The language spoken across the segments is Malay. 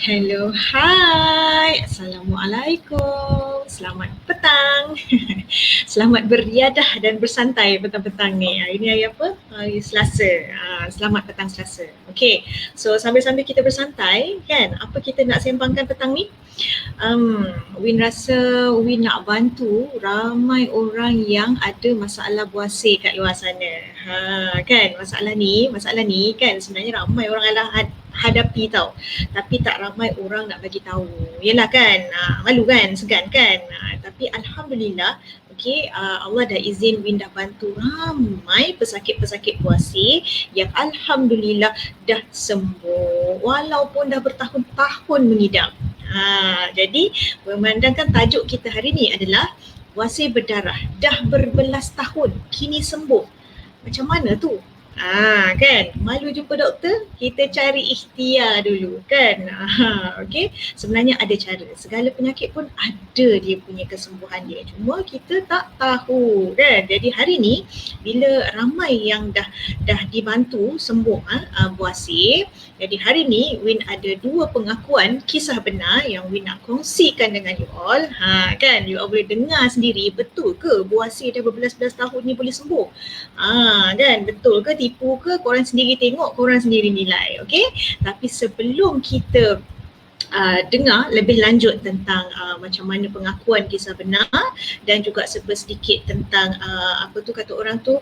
Hello, hai. Assalamualaikum. Selamat petang. Selamat beriadah dan bersantai petang-petang ni. Ini hari apa? Hari Selasa. Selamat petang Selasa. Okay, so sambil-sambil kita bersantai kan, apa kita nak sembangkan petang ni? Win rasa Win nak bantu ramai orang yang ada masalah buasir kat luar sana. Kan masalah ni kan sebenarnya ramai orang hadapi tau. Tapi tak ramai orang nak bagi tahu. Yalah kan, malu kan, segan kan. Tapi alhamdulillah, Allah dah izin Win dah bantu ramai pesakit-pesakit buasir yang alhamdulillah dah sembuh walaupun dah bertahun-tahun mengidap. Jadi memandangkan tajuk kita hari ni adalah buasir berdarah dah berbelas tahun kini sembuh. Macam mana tu? Kan, malu jumpa doktor, kita cari ikhtiar dulu kan. Okey, sebenarnya ada cara. Segala penyakit pun ada dia punya kesembuhan dia. Cuma kita tak tahu kan. Jadi hari ni bila ramai yang dah dibantu sembuh buasir, jadi hari ni Win ada 2 pengakuan kisah benar yang Win nak kongsikan dengan you all. Kan, you all boleh dengar sendiri, betul ke buasir dah berbelas-belas tahun ni boleh sembuh? Kan, betul ke, tipu ke, korang sendiri tengok, korang sendiri nilai. Okay, tapi sebelum kita dengar lebih lanjut tentang macam mana pengakuan kisah benar dan juga sedikit tentang apa tu kata orang tu,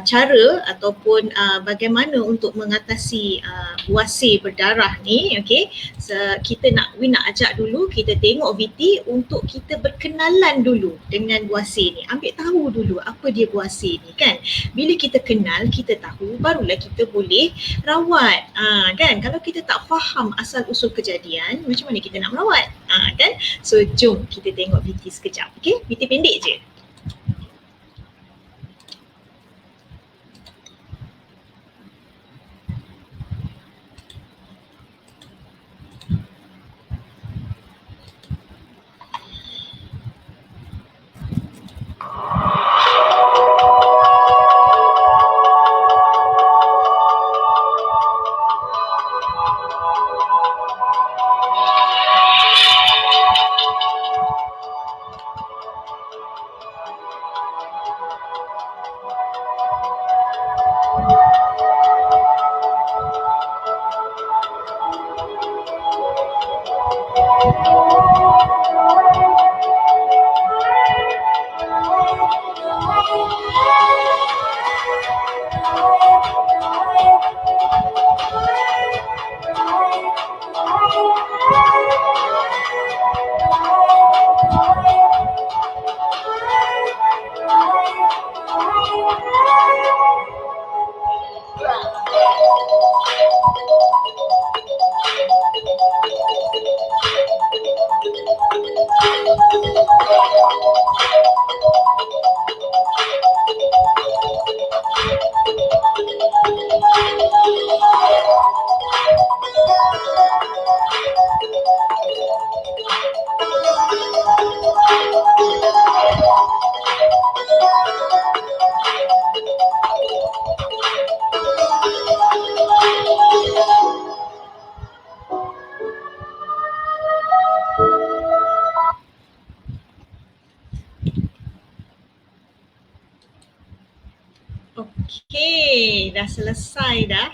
cara ataupun bagaimana untuk mengatasi buasir berdarah ni. Okay, kita nak ajak dulu kita tengok VT untuk kita berkenalan dulu dengan buasir ni, ambil tahu dulu apa dia buasir ni kan. Bila kita kenal, kita tahu, barulah kita boleh rawat. Kan, kalau kita tak faham asal usul kejadian, macam mana kita nak merawat? Kan? So jom kita tengok VT sekejap. Okay, VT pendek je. Okey, dah selesai dah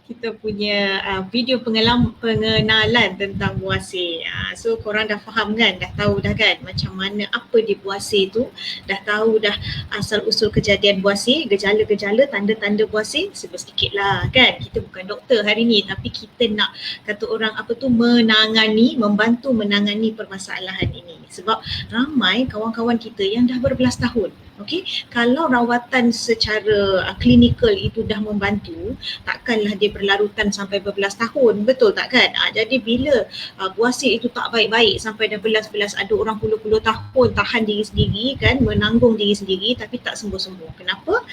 kita punya video pengenalan tentang buasir. So korang dah faham kan, dah tahu dah kan macam mana apa dia buasir tu, dah tahu dah asal usul kejadian buasir, gejala-gejala, tanda-tanda buasir, sedikit lah kan. Kita bukan doktor hari ni, tapi kita nak kata orang apa tu membantu menangani permasalahan ini. Sebab ramai kawan-kawan kita yang dah berbelas tahun. Okey, kalau rawatan secara klinikal itu dah membantu, takkanlah dia berlarutan sampai berbelas tahun, betul tak kan? Jadi bila buasir itu tak baik-baik sampai dah belas-belas, ada orang puluh-puluh tahun tahan diri sendiri kan, menanggung diri sendiri tapi tak sembuh-sembuh. Kenapa?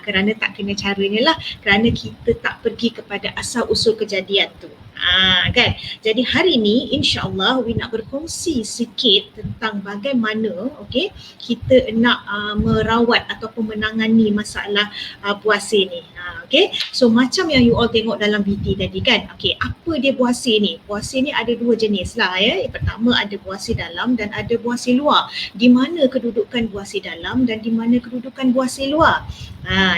Kerana tak kena caranya lah, kerana kita tak pergi kepada asal usul kejadian tu. Kan? Jadi hari ni insya-Allah we nak berkongsi sikit tentang bagaimana kita nak merawat ataupun menangani masalah puasa ni. So macam yang you all tengok dalam VT tadi kan. Apa dia puasa ni? Puasa ni ada dua jenis lah ya. Yang pertama ada puasa dalam dan ada puasa luar. Di mana kedudukan puasa dalam dan di mana kedudukan puasa luar?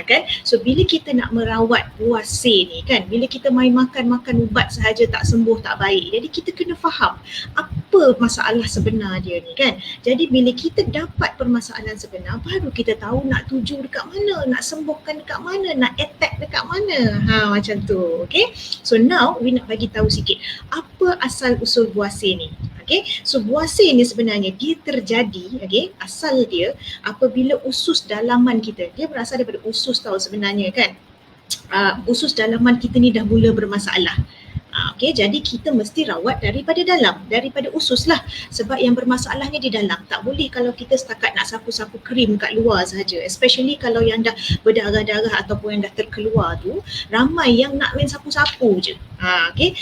Kan? So bila kita nak merawat puasa ni kan, bila kita main makan ubat sahaja tak sembuh tak baik. Jadi kita kena faham apa masalah sebenar dia ni kan. Jadi bila kita dapat permasalahan sebenar, baru kita tahu nak tuju dekat mana, nak sembuhkan dekat mana, nak attack dekat mana. Macam tu. So now we nak bagi tahu sikit apa asal usul puasa ni. So puasa ni sebenarnya dia terjadi, asal dia apabila usus dalaman kita, dia berasal daripada usus tahu sebenarnya kan. Usus dalaman kita ni dah mula bermasalah. Jadi kita mesti rawat daripada dalam, daripada usus lah. Sebab yang bermasalahnya di dalam. Tak boleh kalau kita setakat nak sapu-sapu krim kat luar saja. Especially kalau yang dah berdarah-darah ataupun yang dah terkeluar tu, ramai yang nak main sapu-sapu je.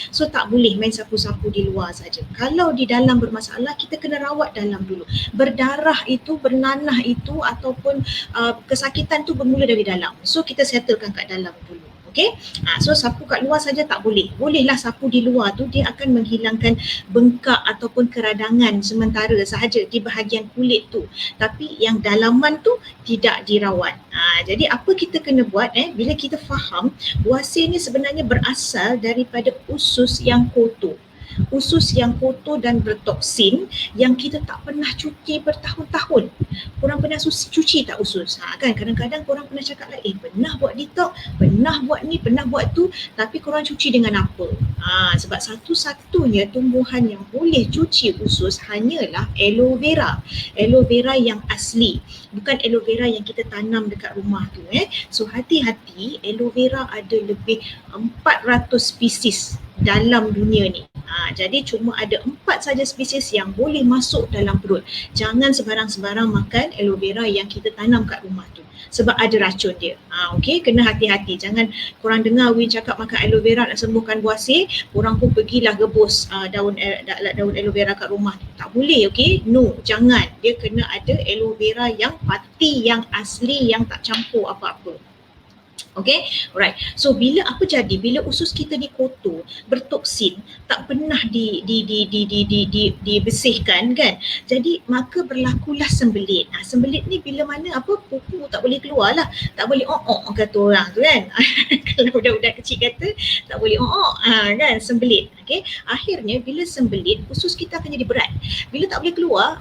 So tak boleh main sapu-sapu di luar saja. Kalau di dalam bermasalah, kita kena rawat dalam dulu. Berdarah itu, bernanah itu ataupun kesakitan tu bermula dari dalam. So kita settlekan kat dalam dulu. So sapu kat luar saja tak boleh. Bolehlah sapu di luar tu, dia akan menghilangkan bengkak ataupun keradangan sementara sahaja di bahagian kulit tu. Tapi yang dalaman tu tidak dirawat. Jadi apa kita kena buat bila kita faham puasa ni sebenarnya berasal daripada usus yang kotor. Usus yang kotor dan bertoksin yang kita tak pernah cuci bertahun-tahun. Korang pernah cuci tak usus? Kan kadang-kadang korang pernah cakap lah, pernah buat detox, pernah buat ni, pernah buat tu, tapi korang cuci dengan apa? Sebab satu-satunya tumbuhan yang boleh cuci usus hanyalah aloe vera. Aloe vera yang asli, bukan aloe vera yang kita tanam dekat rumah tu. So hati-hati, aloe vera ada lebih 400 spesies dalam dunia ni. Jadi cuma ada 4 saja spesies yang boleh masuk dalam perut. Jangan sebarang-sebarang makan aloe vera yang kita tanam kat rumah tu. Sebab ada racun dia. Kena hati-hati. Jangan korang dengar Win cakap makan aloe vera nak sembuhkan puasa, korang pun pergilah rebus daun aloe vera kat rumah tu. Tak boleh, No, jangan. Dia kena ada aloe vera yang pati, yang asli, yang tak campur apa-apa. Alright. So bila apa jadi? Bila usus kita ni kotor, bertoksin, tak pernah dibersihkan kan. Jadi maka berlakulah sembelit. Sembelit ni bila mana kuku tak boleh keluar lah. Tak boleh kata orang tu kan. Kalau budak-budak kecil kata tak boleh kan, sembelit. Akhirnya bila sembelit, usus kita akan jadi berat. Bila tak boleh keluar,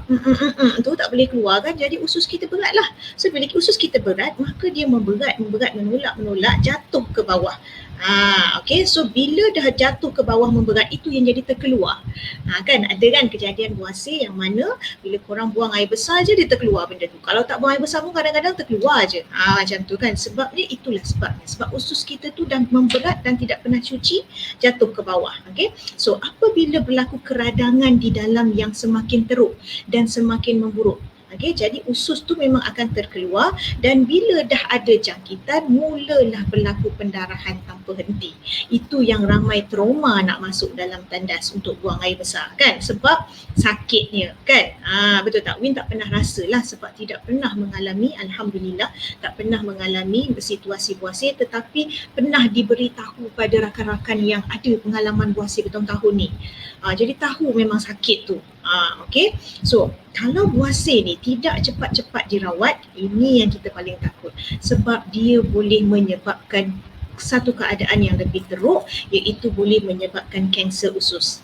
tu tak boleh keluar kan, jadi usus kita berat lah. So bila usus kita berat, maka dia memberat, menolak, jatuh ke bawah. So bila dah jatuh ke bawah memberat, itu yang jadi terkeluar. Kan ada kan kejadian puasa yang mana bila korang buang air besar je dia terkeluar benda tu. Kalau tak buang air besar pun kadang-kadang terkeluar je. Macam tu kan. Sebabnya itulah sebabnya. Sebab usus kita tu dah memberat dan tidak pernah cuci, jatuh ke bawah. So apabila berlaku keradangan di dalam yang semakin teruk dan semakin memburuk, jadi usus tu memang akan terkeluar, dan bila dah ada jangkitan, mulalah berlaku pendarahan tanpa henti. Itu yang ramai trauma nak masuk dalam tandas untuk buang air besar kan, sebab sakitnya kan. Betul tak? Win tak pernah rasa lah sebab tidak pernah mengalami, Alhamdulillah tak pernah mengalami situasi puasa, tetapi pernah diberitahu pada rakan-rakan yang ada pengalaman puasa bertahun-tahun ni. Jadi tahu memang sakit tu. So kalau puasa ni tidak cepat-cepat dirawat, ini yang kita paling takut. Sebab dia boleh menyebabkan satu keadaan yang lebih teruk, iaitu boleh menyebabkan kanser usus.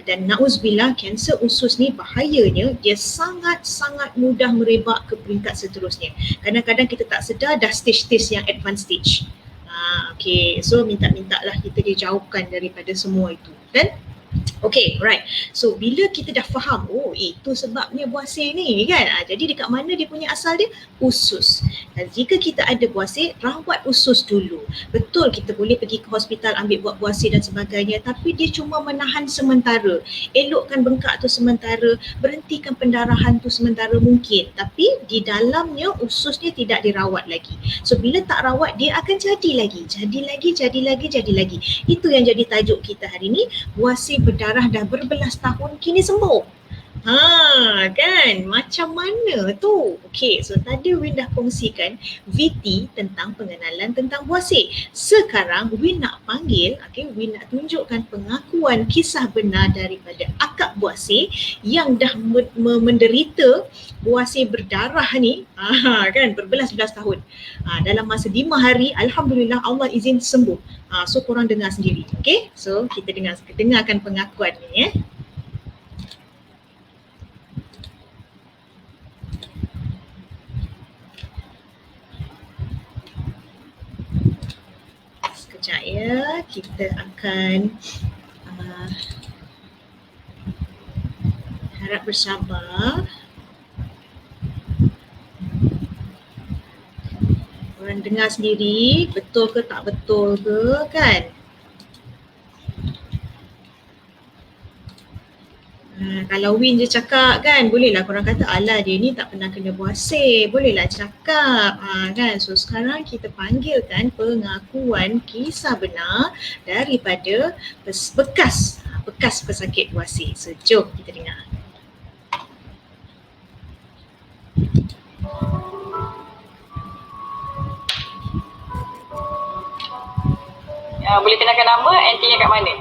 Dan na'udzubillah, kanser usus ni bahayanya, dia sangat-sangat mudah merebak ke peringkat seterusnya. Kadang-kadang kita tak sedar dah stage-stage yang advanced stage. So minta-minta lah kita dijauhkan daripada semua itu. Dan Okay, right. So bila kita dah faham, oh itu sebabnya buasir ni kan. Jadi dekat mana dia punya asal dia? Usus. Dan jika kita ada buasir, rawat usus dulu. Betul kita boleh pergi ke hospital ambil buat buasir dan sebagainya, tapi dia cuma menahan sementara. Elokkan bengkak tu sementara, berhentikan pendarahan tu sementara mungkin. Tapi di dalamnya ususnya tidak dirawat lagi. So bila tak rawat, dia akan jadi lagi. Itu yang jadi tajuk kita hari ni. Buasir berdarah dah berbelas tahun kini sembuh. Kan macam mana tu? Okey, so tadi Win dah kongsikan VT tentang pengenalan tentang buasir. Sekarang Win nak panggil, Win nak tunjukkan pengakuan kisah benar daripada akak buasir yang dah menderita buasir berdarah ni, kan berbelas-belas tahun. Dalam masa 5 hari, alhamdulillah Allah izin sembuh. So korang dengar sendiri. Okey, so kita dengarkan pengakuan ni . Sekejap ya, kita akan harap bersabar. Korang dengar sendiri, betul ke tak betul ke kan? Kalau Win je cakap kan, bolehlah korang kata alah dia ni tak pernah kena buasir, bolehlah cakap kan. So sekarang kita panggilkan pengakuan kisah benar daripada bekas pesakit buasir. So jom kita dengar. Boleh kenalkan nama, NT-nya kat mana?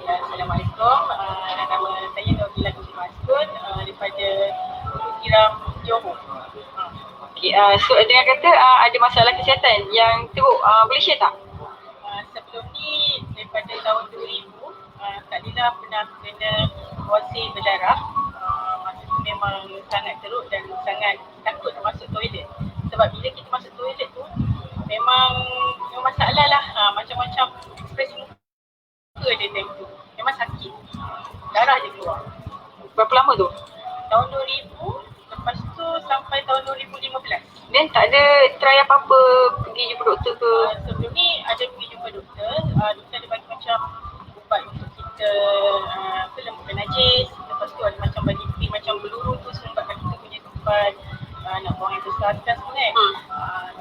Assalamualaikum, nama saya Nabila Kusimaskun daripada Kiram, Johor. Okay, so dengan kata ada masalah kesihatan yang teruk, boleh share tak? Sebelum ni daripada tahun 2000, Kak Lila pernah kena buasir berdarah. Masa tu memang sangat teruk dan sangat takut masuk toilet. Sebab bila kita masuk toilet tu memang masalah lah, macam-macam ekspresi muka dia time tu. Memang sakit, darah je keluar. Berapa lama tu? Tahun 2000, lepas tu sampai tahun 2015. Dan tak ada try apa-apa pergi jumpa doktor ke? Sebelum ni ada pergi jumpa doktor. Doktor ada bagi macam ubat untuk kita lembukan najis. Lepas tu ada macam bagi cream macam peluru tu sebabkan kita punya tempat nak buang yang besar semua kan.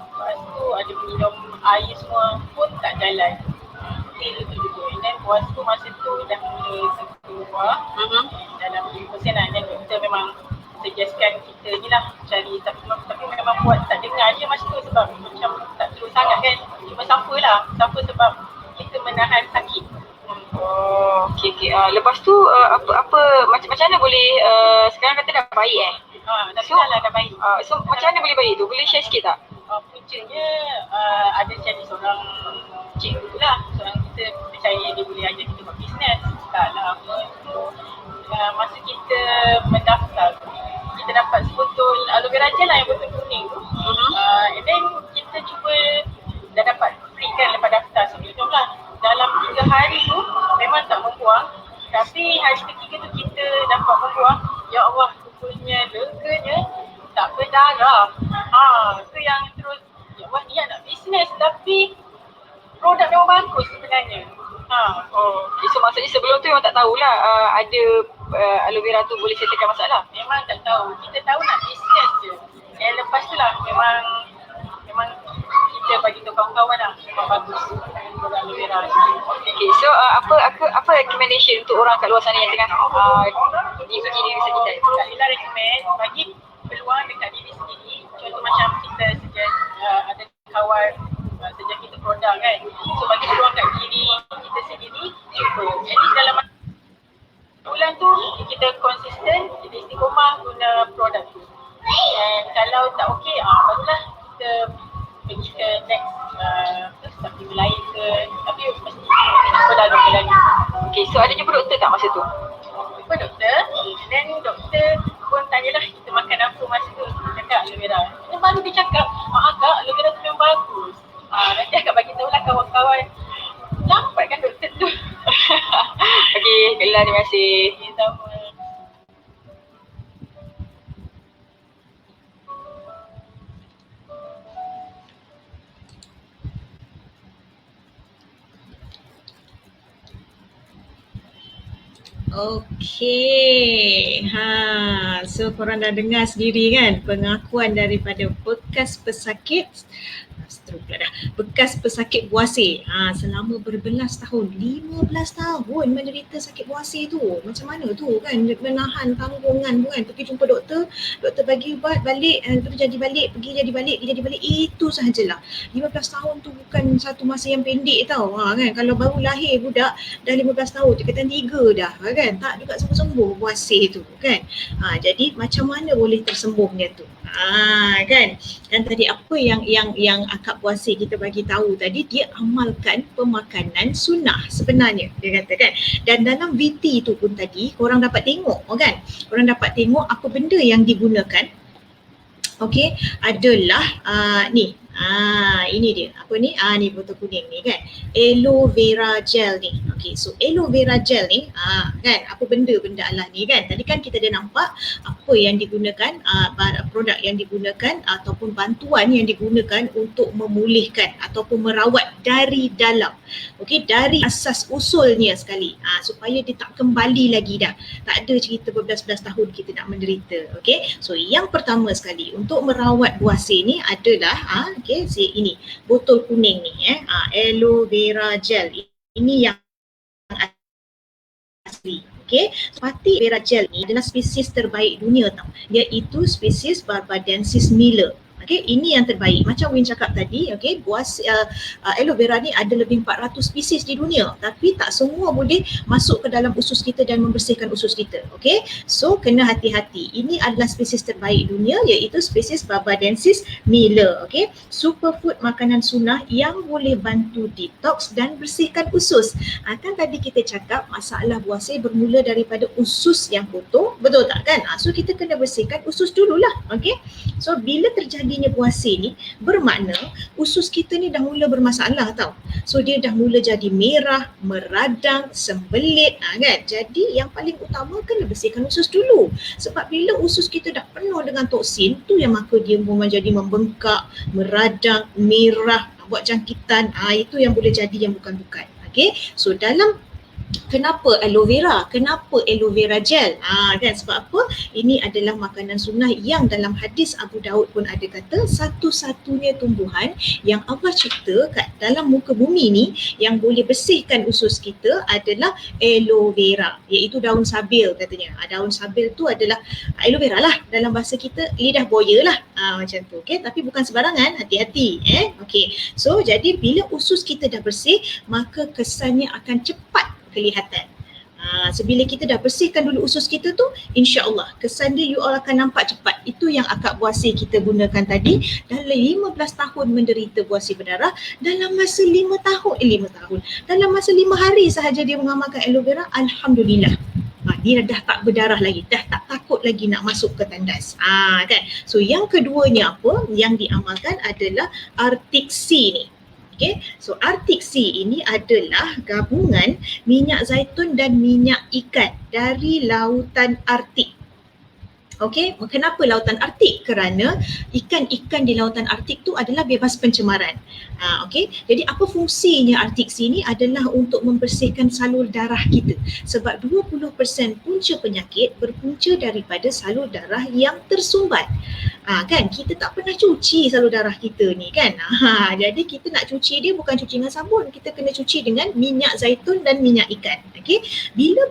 Lepas tu ada minum air semua pun tak jalan. Itu juga. Dan puas tu masa tu dah mula keluar dalam 5% lah. Dan doktor memang suggestkan kita ni lah cari, tapi memang buat tak dengar je masa tu sebab macam tak terus sangat kan. Cuma suffer sebab kita menahan sakit. Okay. Lepas tu apa macam mana boleh sekarang kata dah baik dah baik. So macam mana boleh baik tu? Boleh share sikit tak? Puncanya ada cari seorang cikgu lah, seorang kita percaya dia boleh ajar kita buat bisnes. Taklah apa tu. Masa kita mendaftar, kita dapat sebotol aloe vera gel lah yang botol kuning tu. And then kita cuba dah dapat free kan lepas daftar. So minum lah. Dalam 3 hari tu memang tak membuang. Tapi hari ketiga tu kita dapat membuang. Ya Allah, rupanya leganya tak berdarah. Tu yang terus, ya Allah ni nak bisnes tapi produk memang bagus sebenarnya. So maksudnya sebelum tu memang tak tahulah ada aloe vera tu boleh settlekan masalah? Memang tak tahu. Kita tahu nak bisnes je. And lepas tu lah memang kita bagi tahu kawan-kawan lah memang bagus produk aloe vera. Okay, so apa recommendation untuk orang kat luar sana yang tengah diuji diri sendiri? Kak Lila recommend bagi peluang dekat diri sendiri. Contoh macam kita suggest ada kawan sejak kita produk kan. So bagi peluang kat diri kita sendiri, cuba. Jadi dalam bulan tu kita konsisten, kita istiqomah guna produk tu. Dan kalau tak okey, barulah kita pergi ke next subscriber lain ke. Tapi mesti jumpa dah doktor lagi. Okay, so ada jumpa doktor tak masa tu? Jumpa doktor. Dan doktor pun tanyalah kita makan apa masa tu. Cakap aloe vera. Dan baru dia cakap, Kak, aloe vera tu memang bagus. Nanti agak bagi tahu lah kawan-kawan. Lambat kan doktor tu. Okay, Kak Ila, terima kasih. Sama. Okey. So korang dah dengar sendiri kan pengakuan daripada bekas pesakit bekas pesakit buasir selama berbelas tahun, 15 tahun menderita sakit buasir tu. Macam mana tu kan, menahan tanggungan tu kan, pergi jumpa doktor bagi ubat balik, lepas tu pergi jadi balik, itu sahajalah. 15 tahun tu bukan satu masa yang pendek tau kan. Kalau baru lahir budak dah 15 tahun, tingkatan 3 dah kan, tak juga sembuh-sembuh buasir tu kan. Jadi macam mana boleh tersembuhnya tu kan tadi apa yang akak buasir kita bagi tahu tadi, dia amalkan pemakanan sunnah sebenarnya dia kata kan. Dan dalam VT tu pun tadi korang dapat tengok kan, korang dapat tengok apa benda yang digunakan. Okey, adalah ini dia. Apa ni? Ni botol kuning ni kan. Aloe vera gel ni. Okey, so aloe vera gel ni kan, apa benda-benda Allah ni kan. Tadi kan kita dah nampak apa yang digunakan, produk yang digunakan ataupun bantuan yang digunakan untuk memulihkan ataupun merawat dari dalam. Okey, dari asas usulnya sekali. Supaya dia tak kembali lagi dah. Tak ada cerita berbelas-belas tahun kita nak menderita. Okey, so yang pertama sekali untuk merawat buasir ni adalah ini botol kuning ni aloe vera gel ini yang asli. Okey, Pati vera gel ni adalah spesies terbaik dunia tau, iaitu spesies Barbadensis Miller. Okey, ini yang terbaik. Macam Win cakap tadi, okey, aloe vera ni ada lebih 400 spesies di dunia, tapi tak semua boleh masuk ke dalam usus kita dan membersihkan usus kita. Okey, so kena hati-hati. Ini adalah spesies terbaik dunia, iaitu spesies Barbadensis Miller. Okey, superfood makanan sunnah yang boleh bantu detox dan bersihkan usus. Kan tadi kita cakap masalah buasir bermula daripada usus yang kotor, betul tak kan? So kita kena bersihkan usus dululah. Okey, so bila terjadi buasir ni, bermakna usus kita ni dah mula bermasalah tau. So dia dah mula jadi merah, meradang, sembelit kan. Jadi yang paling utama kena bersihkan usus dulu. Sebab bila usus kita dah penuh dengan toksin tu, yang maka dia menjadi membengkak, meradang, merah, buat jangkitan. Itu yang boleh jadi yang bukan-bukan. Okay, so dalam kenapa aloe vera? Kenapa aloe vera gel? Kan sebab apa? Ini adalah makanan sunnah yang dalam hadis Abu Daud pun ada kata satu-satunya tumbuhan yang Allah cipta kat dalam muka bumi ni yang boleh bersihkan usus kita adalah aloe vera, iaitu daun sabil katanya. Daun sabil tu adalah aloe vera lah, dalam bahasa kita lidah buaya lah, macam tu. Okay? Tapi bukan sembarangan, hati-hati. Okay. So jadi bila usus kita dah bersih, maka kesannya akan cepat kelihatan. So bila kita dah bersihkan dulu usus kita tu, insya-Allah kesan dia you all akan nampak cepat. Itu yang akak buasir kita gunakan tadi. Dalam 15 tahun menderita buasir berdarah, dalam masa 5 tahun, dalam masa 5 hari sahaja dia mengamalkan aloe vera, alhamdulillah. Dia dah tak berdarah lagi, dah tak takut lagi nak masuk ke tandas. Kan? So yang keduanya apa yang diamalkan adalah Arctic Sea ni. Okay, so Arctic Sea ini adalah gabungan minyak zaitun dan minyak ikan dari lautan Arktik. Okey, kenapa lautan Arktik? Kerana ikan-ikan di lautan Arktik tu adalah bebas pencemaran. Okey, jadi apa fungsinya Arctic Sea ni? Adalah untuk membersihkan salur darah kita. Sebab 20% punca penyakit berpunca daripada salur darah yang tersumbat. Kan kita tak pernah cuci salur darah kita ni kan. Jadi kita nak cuci dia bukan cuci dengan sabun, kita kena cuci dengan minyak zaitun dan minyak ikan. Okey, bila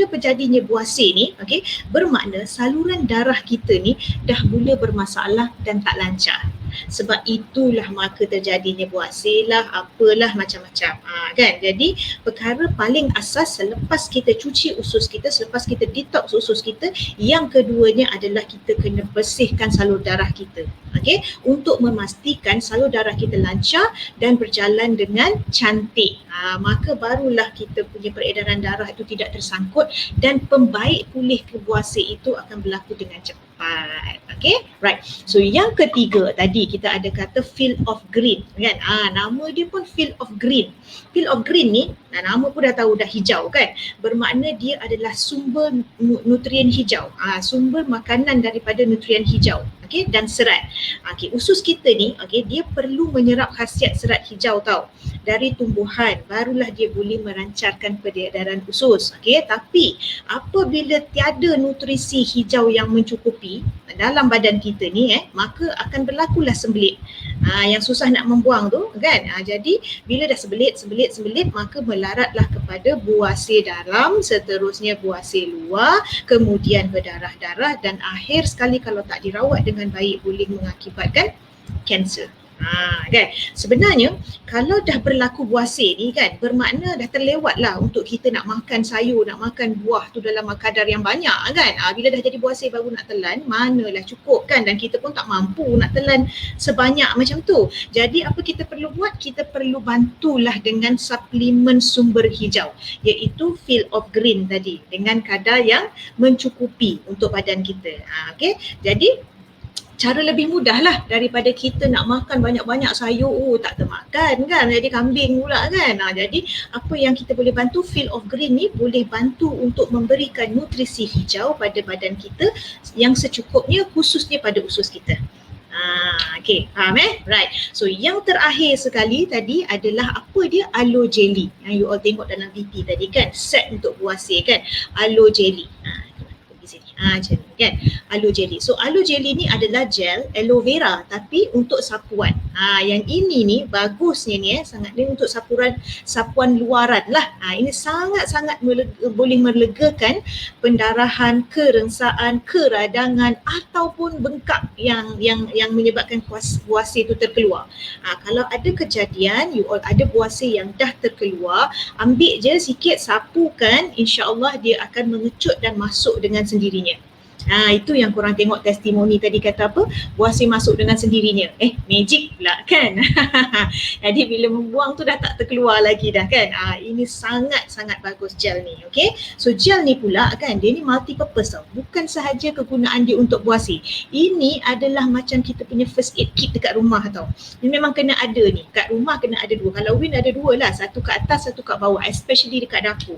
terjadinya buasir ni, okey, bermakna saluran darah kita ni dah mula bermasalah dan tak lancar. Sebab itulah maka terjadinya buasir lah, apalah macam-macam. Kan? Jadi perkara paling asas selepas kita cuci usus kita, selepas kita detox usus kita, yang keduanya adalah kita kena bersihkan salur darah kita. Okey, untuk memastikan salur darah kita lancar dan berjalan dengan cantik. Maka barulah kita punya peredaran darah itu tidak tersangkut dan pembaik pulih ke buasir itu akan berlaku dengan cepat. dapat. Okay, right. So yang ketiga tadi kita ada kata field of green kan. Nama dia pun field of green. Field of green ni nama pun dah tahu dah hijau kan. Bermakna dia adalah sumber nutrien hijau. Sumber makanan daripada nutrien hijau. Okay, dan serat. Okay, usus kita ni dia perlu menyerap khasiat serat hijau tau. Dari tumbuhan barulah dia boleh merancarkan peredaran usus. Okay, tapi apabila tiada nutrisi hijau yang mencukupi dalam badan kita ni maka akan berlakulah sembelit. Yang susah nak membuang tu kan. Jadi bila dah sembelit maka melaratlah kepada buasir dalam, seterusnya buasir luar, kemudian berdarah-darah dan akhir sekali kalau tak dirawat dengan baik boleh mengakibatkan kanser. Kan, sebenarnya kalau dah berlaku buasir ni kan, bermakna dah terlewat lah untuk kita nak makan sayur, nak makan buah tu dalam kadar yang banyak kan. Bila dah jadi buasir baru nak telan, manalah cukup kan, dan kita pun tak mampu nak telan sebanyak macam tu. Jadi apa kita perlu buat? Kita perlu bantulah dengan suplemen sumber hijau, iaitu field of green tadi dengan kadar yang mencukupi untuk badan kita. Okay, jadi cara lebih mudah lah daripada kita nak makan banyak-banyak sayur, tak termakan kan, jadi kambing pula kan. Jadi apa yang kita boleh bantu, field of green ni boleh bantu untuk memberikan nutrisi hijau pada badan kita yang secukupnya, khususnya pada usus kita. Okay, faham Right. So yang terakhir sekali tadi adalah apa dia? Aloe jelly. Yang you all tengok dalam VT tadi kan, set untuk buasir kan, aloe jelly. Macam ni kan, aloe jelly. So aloe jelly ni adalah gel aloe vera tapi untuk sapuan. Yang ini ni bagusnya ni sangat dia untuk sapuan luaran lah. Ini sangat-sangat boleh melegakan pendarahan, kerengsaan, keradangan ataupun bengkak yang menyebabkan buasir tu terkeluar. Kalau ada kejadian you all ada buasir yang dah terkeluar, ambil je sikit, sapukan, insya-Allah dia akan mengecut dan masuk dengan sendirinya. Itu yang korang tengok testimoni tadi kata apa? Buasir masuk dengan sendirinya. Magic pula kan. Jadi bila membuang tu dah tak terkeluar lagi dah kan. Ini sangat-sangat bagus gel ni. Okay. So gel ni pula kan, dia ni multi purpose tau. Bukan sahaja kegunaan dia untuk buasir. Ini adalah macam kita punya first aid kit dekat rumah tau. Ini memang kena ada ni. Kat rumah kena ada dua. Kalau Win ada dua lah. Satu kat atas, satu kat bawah. Especially dekat dapur.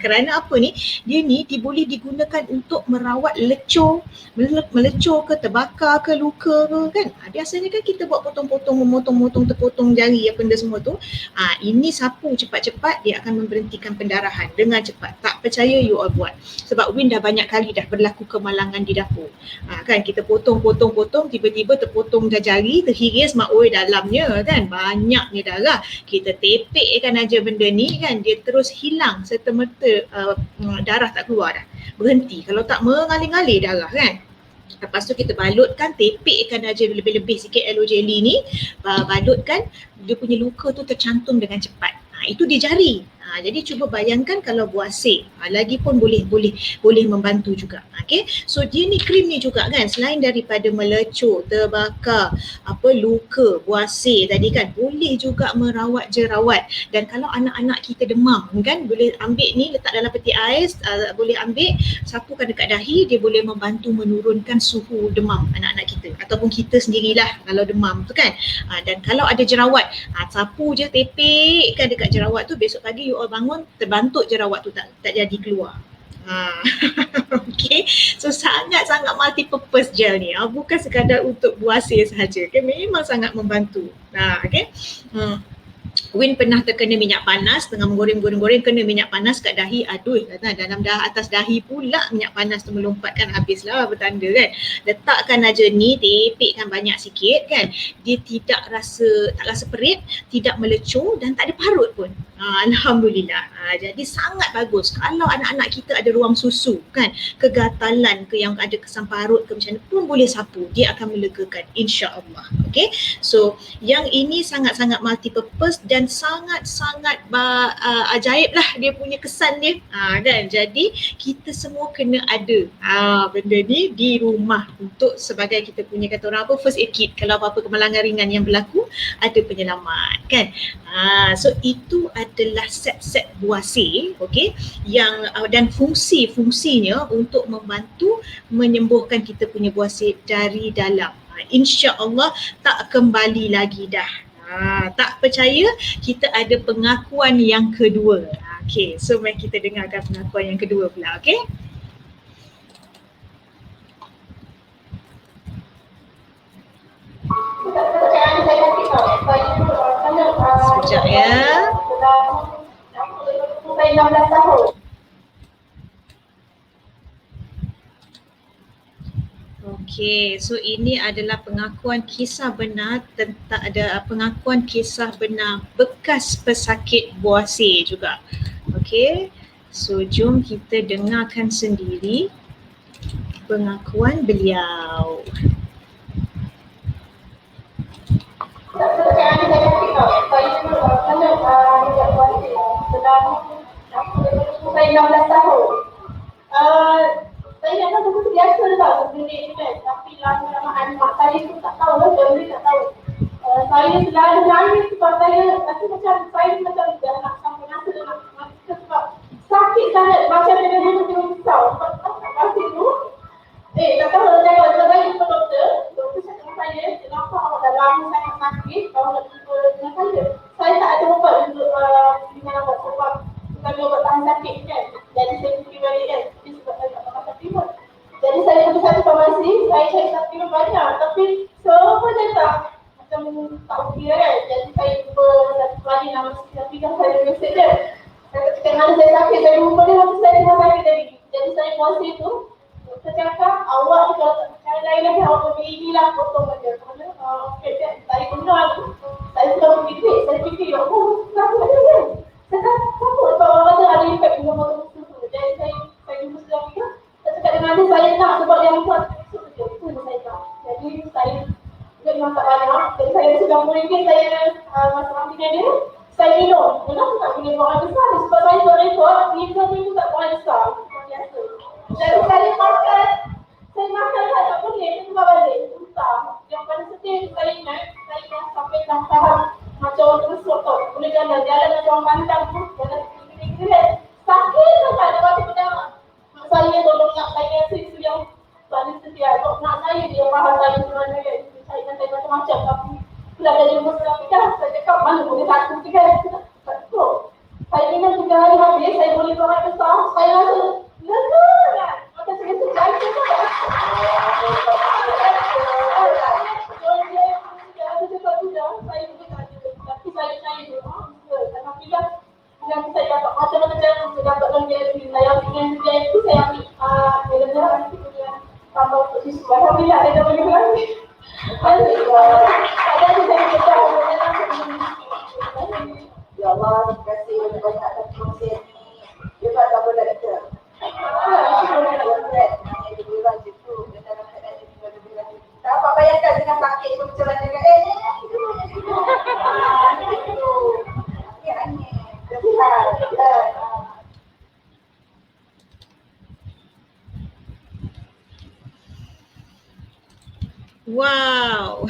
Kerana apa ni? Dia ni boleh digunakan untuk merawat melecur ke, terbakar ke, luka ke kan. Biasanya kan kita buat potong-potong, memotong-motong, terpotong jari apa benda semua tu. Ini sapu cepat-cepat, dia akan memberhentikan pendarahan dengan cepat. Tak percaya you all buat. Sebab Win dah banyak kali dah berlaku kemalangan di dapur. Kan kita potong, tiba-tiba terpotong dah jari, terhiris mak oi dalamnya kan. Banyaknya darah. Kita tepekkan aja benda ni kan, dia terus hilang serta-merta, darah tak keluar dah. Berhenti. Kalau tak mengalir-ngalir darah kan. Lepas tu kita balutkan, tepekkan aja lebih-lebih sikit aloe jelly ni, balutkan, dia punya luka tu tercantum dengan cepat. Itu di jari. Jadi cuba bayangkan kalau buasir, lagipun boleh membantu juga. Okay, so dia ni krim ni juga kan, selain daripada melecur, terbakar, luka, buasir tadi kan, boleh juga merawat jerawat. Dan kalau anak-anak kita demam kan, boleh ambil ni, letak dalam peti ais, boleh ambil, sapukan dekat dahi, dia boleh membantu menurunkan suhu demam anak-anak kita ataupun kita sendirilah kalau demam tu kan. Dan kalau ada jerawat, sapu je, tepekkan dekat jerawat tu, besok pagi you all bangun terbantuk jerawat tu tak jadi keluar. Okay, so sangat-sangat multi purpose gel ni, bukan sekadar untuk buasir sahaja, okay? Memang sangat membantu. Okay. Win pernah terkena minyak panas, tengah menggoreng, kena minyak panas kat dahi, aduh dalam atas dahi pula minyak panas tu melompat kan, habislah bertanda kan. Letakkan aja ni, tepekkan banyak sikit kan, dia tak rasa perit, tidak melecur dan tak ada parut pun. Alhamdulillah. Jadi sangat bagus kalau anak-anak kita ada ruam susu kan, kegatalan ke yang ada kesan parut ke macam mana pun boleh sapu, dia akan melegakan insya-Allah. Okay, so yang ini sangat-sangat multi-purpose dan sangat-sangat ajaib lah dia punya kesan dia, kan. Jadi kita semua kena ada benda ni di rumah untuk sebagai kita punya kata orang apa, first aid kit. Kalau apa-apa kemalangan ringan yang berlaku, ada penyelamat, kan. So itu adalah set-set buasi, okay, yang dan fungsinya untuk membantu menyembuhkan kita punya buasi dari dalam. InsyaAllah tak kembali lagi dah. Tak percaya, kita ada pengakuan yang kedua. Okay, so mari kita dengarkan pengakuan yang kedua pula, okay? Sekejap ya. Saya 16 tahun. Okey, so ini adalah pengakuan kisah benar tentang pengakuan kisah benar bekas pesakit buasi juga. Okey, so jom kita dengarkan sendiri pengakuan beliau. Saya 16 tahun. Saya ingat buku biasa tau benda ni kan, tapi lama-lamaan mak saya pun tak tahu lah, dia tak tahu. Saya selalu nangis sebab saya rasa macam saya macam dah nak sampai masa sebab sakit sangat, macam dia tengok risau. Tak kasi tu, tak tahu lah sebab saya jumpa doktor cakap dengan saya, kenapa awak dah lama sangat sakit, awak nak jumpa dengan saya. Saya tak ada ubat untuk dengan awak sebab bukan ubat tahan sakit kan. Jadi saya pergi balik kan, sebab saya tak pakai supplement. Jadi saya pergi satu farmasi, saya cari supplement banyak tapi semua je tak macam tak okey kan. Jadi saya jumpa satu klien nama Siti, saya mesej dia. Saya cakap mana saya sakit, saya jumpa dia waktu saya tengah sakit tadi. Jadi saya puasa tu, saya cakap awak ni kalau tak percaya lain lagi, awak pergi inilah potong saja. Okey, saya kenal tu. Saya sudah berfikir, saya fikir, kenapa ada kan? Saya kata, kenapa awak kata ada efek dengan potong tu? Jadi saya jumpa sudah fikir, saya cakap dengan dia, saya nak sebab yang buat itu saya tak. Jadi saya juga masak banyak. Jadi saya sudah mungkin saya masak dengan dia, saya minum. Kenapa tak boleh buang besar? Sebab saya berekod, 3 minggu tak buang besar. Biasa. Jadi saya makan tak boleh, saya sebab balik. Susah. Yang paling sedih saya ingat, saya dah sampai tahap macam orang tersuk tau. Boleh jalan macam orang pantang tu, jalan kiri-kiri. Sakit sangat, lepas tu dah mak saya tolong nak saya isu yang paling setia. Nak saya dia faham saya sebenarnya kan. Saya kata macam-macam tapi sudah ada jumpa sekali kan. Saya cakap mana boleh takut kan. Betul. Saya ingat 3 hari habis, saya boleh buang besar. Saya rasa lega kan. Macam saya suka itu kan. Saya boleh tak ada. Tapi saya tu, tapi dah yang saya dapat macam-macam saya dapat lagi saya ingin dia itu saya ambil belajar nanti punya tambah untuk siswa. Alhamdulillah saya dah boleh lagi. Alhamdulillah. Ada saya berdoa ya Allah, terima kasih banyak atas kongsian ini. Juga tak boleh kita. Tak apa bayangkan dengan sakit itu macam mana kan. Wow.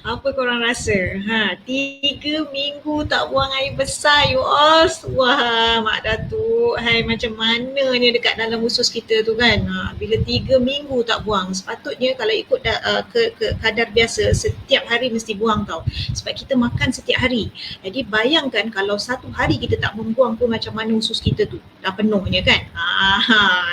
Apa korang rasa? 3 minggu tak buang air besar you all. Wah, Mak Datuk. Hai, macam mana ni dekat dalam usus kita tu kan. Bila 3 minggu tak buang. Sepatutnya kalau ikut ke kadar biasa, setiap hari mesti buang tau. Sebab kita makan setiap hari. Jadi bayangkan kalau satu hari kita tak membuang pun macam mana usus kita tu. Dah penuhnya kan.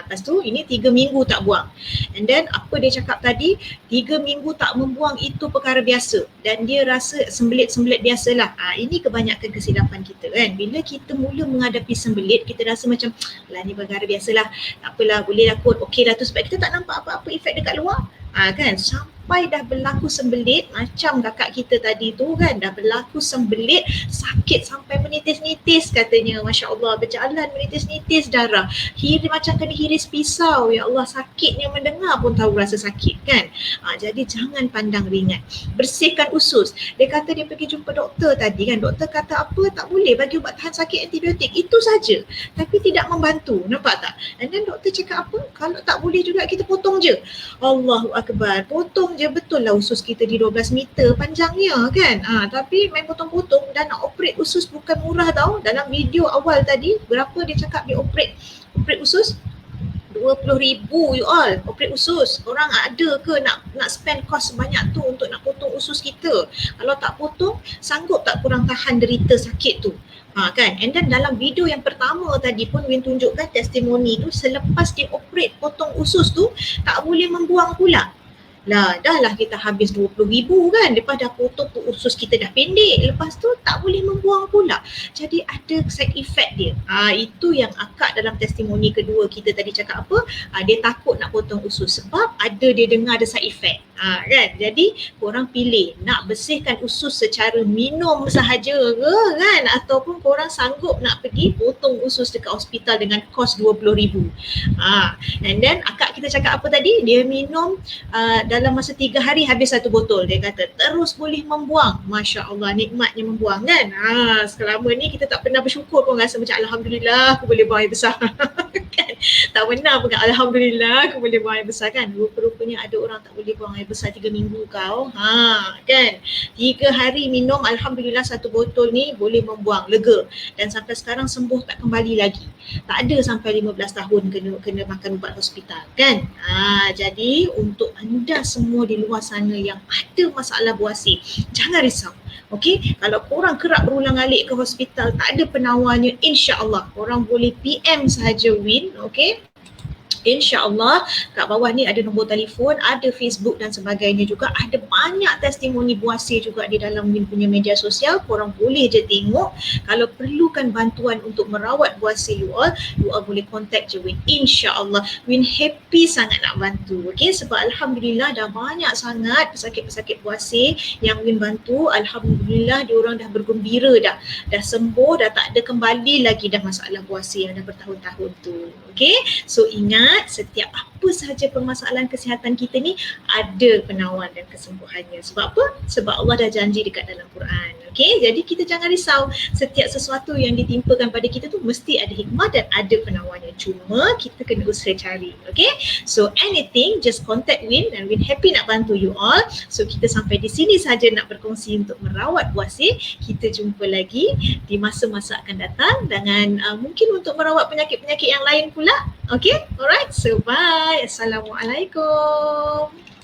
Lepas tu ini 3 minggu tak buang. And then apa dia cakap tadi, 3 minggu tak membuang itu perkara biasa dan dia rasa sembelit-sembelit biasalah. Ini kebanyakan kesilapan kita kan. Bila kita mula menghadapi sembelit, kita rasa macam lah ni perkara biasalah. Tak apalah, boleh lah kot. Okey lah tu sebab kita tak nampak apa-apa efek dekat luar. Kan sampai dah berlaku sembelit macam kakak kita tadi tu kan, dah berlaku sembelit sakit sampai menitis-nitis katanya, masya-Allah, berjalan menitis-nitis darah, macam kena hiris pisau. Ya Allah, sakitnya mendengar pun tahu rasa sakit. kan. Jadi jangan pandang ringan. Bersihkan usus. Dia kata dia pergi jumpa doktor tadi kan, doktor kata apa, tak boleh bagi ubat tahan sakit antibiotik, itu saja, tapi tidak membantu, nampak tak? And then doktor cakap apa, kalau tak boleh juga kita potong je. Allahu Akbar, potong je, betul lah usus kita di 12 meter panjangnya kan. Tapi main potong-potong dan nak operate usus bukan murah tau. Dalam video awal tadi, berapa dia cakap dia operate usus? 20,000 you all, operate usus. Orang ada ke nak spend cost sebanyak tu untuk nak potong usus kita? Kalau tak potong, sanggup tak kurang tahan derita sakit tu? Kan? And then dalam video yang pertama tadi pun Win tunjukkan testimoni tu, selepas dia operate potong usus tu, tak boleh membuang pula. Lah, dah lah kita habis 20,000 kan, lepas dah potong usus kita dah pendek, lepas tu tak boleh membuang pula. Jadi ada side effect dia. Itu yang akak dalam testimoni kedua kita tadi cakap apa, dia takut nak potong usus sebab ada dia dengar ada side effect. Kan, jadi korang pilih nak bersihkan usus secara minum sahaja ke kan, ataupun korang sanggup nak pergi potong usus dekat hospital dengan kos 20,000. And then akak kita cakap apa tadi, dia minum dalam masa 3 hari habis 1 botol, dia kata terus boleh membuang. Masya Allah, nikmatnya membuang kan. Selama ni kita tak pernah bersyukur pun, rasa macam Alhamdulillah aku boleh buang air besar kan? Tak pernah pun Alhamdulillah aku boleh buang air besar kan. Rupa-rupanya ada orang tak boleh buang air besar 3 minggu kau kan. 3 hari minum Alhamdulillah 1 botol ni boleh membuang, lega, dan sampai sekarang sembuh tak kembali lagi. Tak ada sampai 15 tahun kena makan ubat hospital kan. Jadi untuk anda semua di luar sana yang ada masalah buasir, jangan risau. Okey, kalau korang kerap berulang-alik ke hospital tak ada penawarnya, insya-Allah korang boleh PM sahaja Win, okey? InsyaAllah kat bawah ni ada nombor telefon, ada Facebook dan sebagainya juga. Ada banyak testimoni buasir juga di dalam Win punya media sosial. Korang boleh je tengok. Kalau perlukan bantuan untuk merawat buasir you all boleh contact je Win. InsyaAllah Win happy sangat nak bantu. Okay, sebab Alhamdulillah dah banyak sangat pesakit-pesakit buasir yang Win bantu. Alhamdulillah diorang dah bergembira dah sembuh, dah tak ada kembali lagi dah masalah buasir yang dah bertahun-tahun tu. Okay, so ingat setiap apa sahaja permasalahan kesihatan kita ni ada penawar dan kesembuhannya. Sebab apa? Sebab Allah dah janji dekat dalam Quran. Okay, jadi kita jangan risau. Setiap sesuatu yang ditimpakan pada kita tu mesti ada hikmah dan ada penawarnya. Cuma kita kena usaha cari. Okay, so anything just contact Win dan Win happy nak bantu you all. So kita sampai di sini saja nak berkongsi untuk merawat buasir. Kita jumpa lagi di masa-masa akan datang dengan mungkin untuk merawat penyakit-penyakit yang lain pula. Okay, alright, so bye. Assalamualaikum.